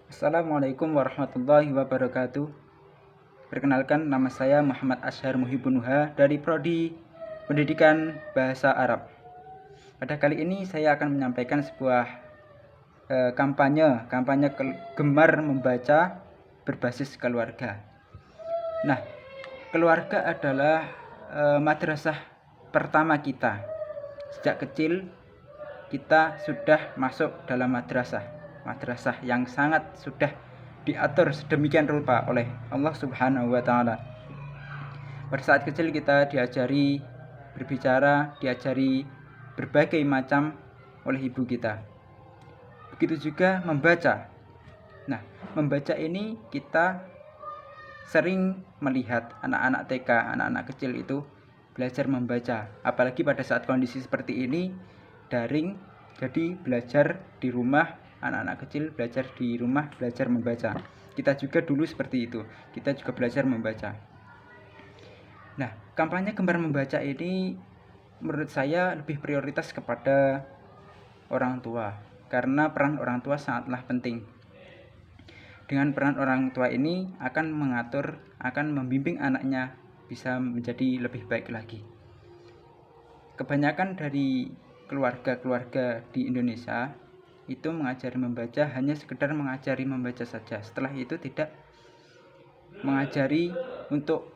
Assalamualaikum warahmatullahi wabarakatuh. Perkenalkan, nama saya Muhammad Ashar Muhibun Nuha dari Prodi Pendidikan Bahasa Arab. Pada kali ini saya akan menyampaikan sebuah kampanye gemar membaca berbasis keluarga. Nah, keluarga adalah madrasah pertama kita. Sejak kecil kita sudah masuk dalam madrasah yang sangat sudah diatur sedemikian rupa oleh Allah Subhanahu wa Ta'ala. Pada saat kecil kita diajari berbicara, diajari berbagai macam oleh ibu kita. Begitu juga membaca. Nah, membaca ini kita sering melihat anak-anak TK, anak-anak kecil itu belajar membaca. Apalagi pada saat kondisi seperti ini, daring, jadi belajar di rumah. Anak-anak kecil belajar di rumah, belajar membaca. Kita juga dulu seperti itu, kita juga belajar membaca. Nah, kampanye gemar membaca ini menurut saya lebih prioritas kepada orang tua, karena peran orang tua sangatlah penting. Dengan peran orang tua ini akan mengatur, akan membimbing anaknya bisa menjadi lebih baik lagi. Kebanyakan dari keluarga-keluarga di Indonesia itu mengajari membaca hanya sekedar mengajari membaca saja. Setelah itu tidak mengajari untuk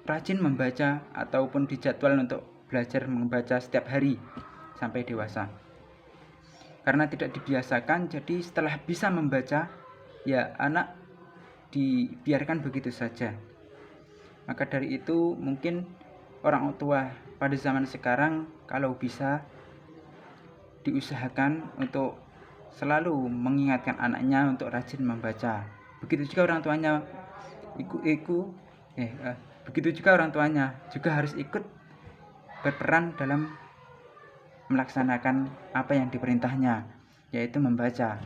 rajin membaca ataupun dijadwal untuk belajar membaca setiap hari sampai dewasa. Karena tidak dibiasakan, jadi setelah bisa membaca, ya anak dibiarkan begitu saja. Maka dari itu mungkin orang tua pada zaman sekarang kalau bisa diusahakan untuk selalu mengingatkan anaknya untuk rajin membaca. Begitu juga orang tuanya begitu juga orang tuanya juga harus ikut berperan dalam melaksanakan apa yang diperintahnya, yaitu membaca.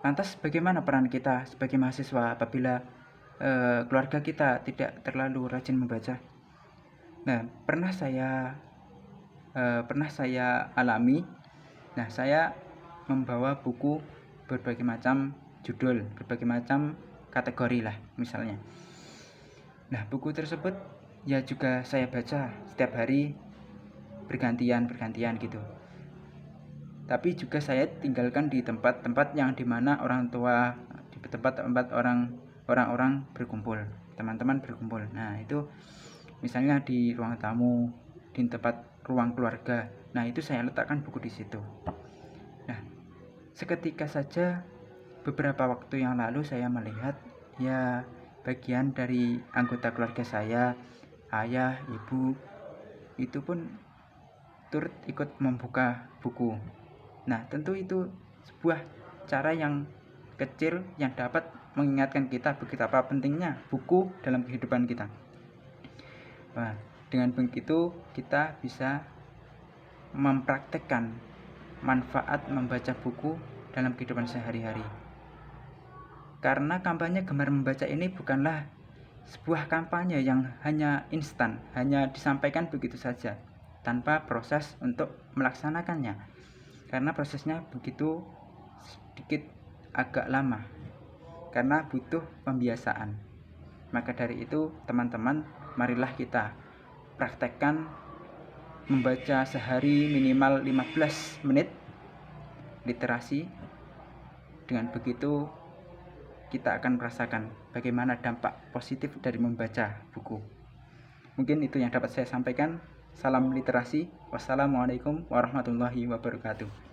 Lantas bagaimana peran kita sebagai mahasiswa apabila keluarga kita tidak terlalu rajin membaca? Nah, pernah saya alami. Nah, saya membawa buku berbagai macam judul, berbagai macam kategori lah misalnya. Nah, buku tersebut ya juga saya baca setiap hari bergantian gitu. Tapi juga saya tinggalkan di tempat-tempat yang dimana orang tua, di tempat-tempat orang-orang berkumpul, teman-teman berkumpul. Nah, itu misalnya di ruang tamu, di tempat ruang keluarga. Nah, itu saya letakkan buku di situ. Nah, seketika saja beberapa waktu yang lalu saya melihat ya bagian dari anggota keluarga saya, ayah, ibu, itu pun turut ikut membuka buku. Nah, tentu itu sebuah cara yang kecil yang dapat mengingatkan kita betapa pentingnya buku dalam kehidupan kita. Nah, dengan begitu kita bisa mempraktekkan manfaat membaca buku dalam kehidupan sehari-hari. Karena kampanye gemar membaca ini bukanlah sebuah kampanye yang hanya instan, hanya disampaikan begitu saja tanpa proses untuk melaksanakannya. Karena prosesnya begitu sedikit agak lama, karena butuh pembiasaan. Maka dari itu teman-teman, marilah kita praktekkan membaca sehari minimal 15 menit literasi. Dengan begitu kita akan merasakan bagaimana dampak positif dari membaca buku. Mungkin itu yang dapat saya sampaikan. Salam literasi. Wassalamualaikum warahmatullahi wabarakatuh.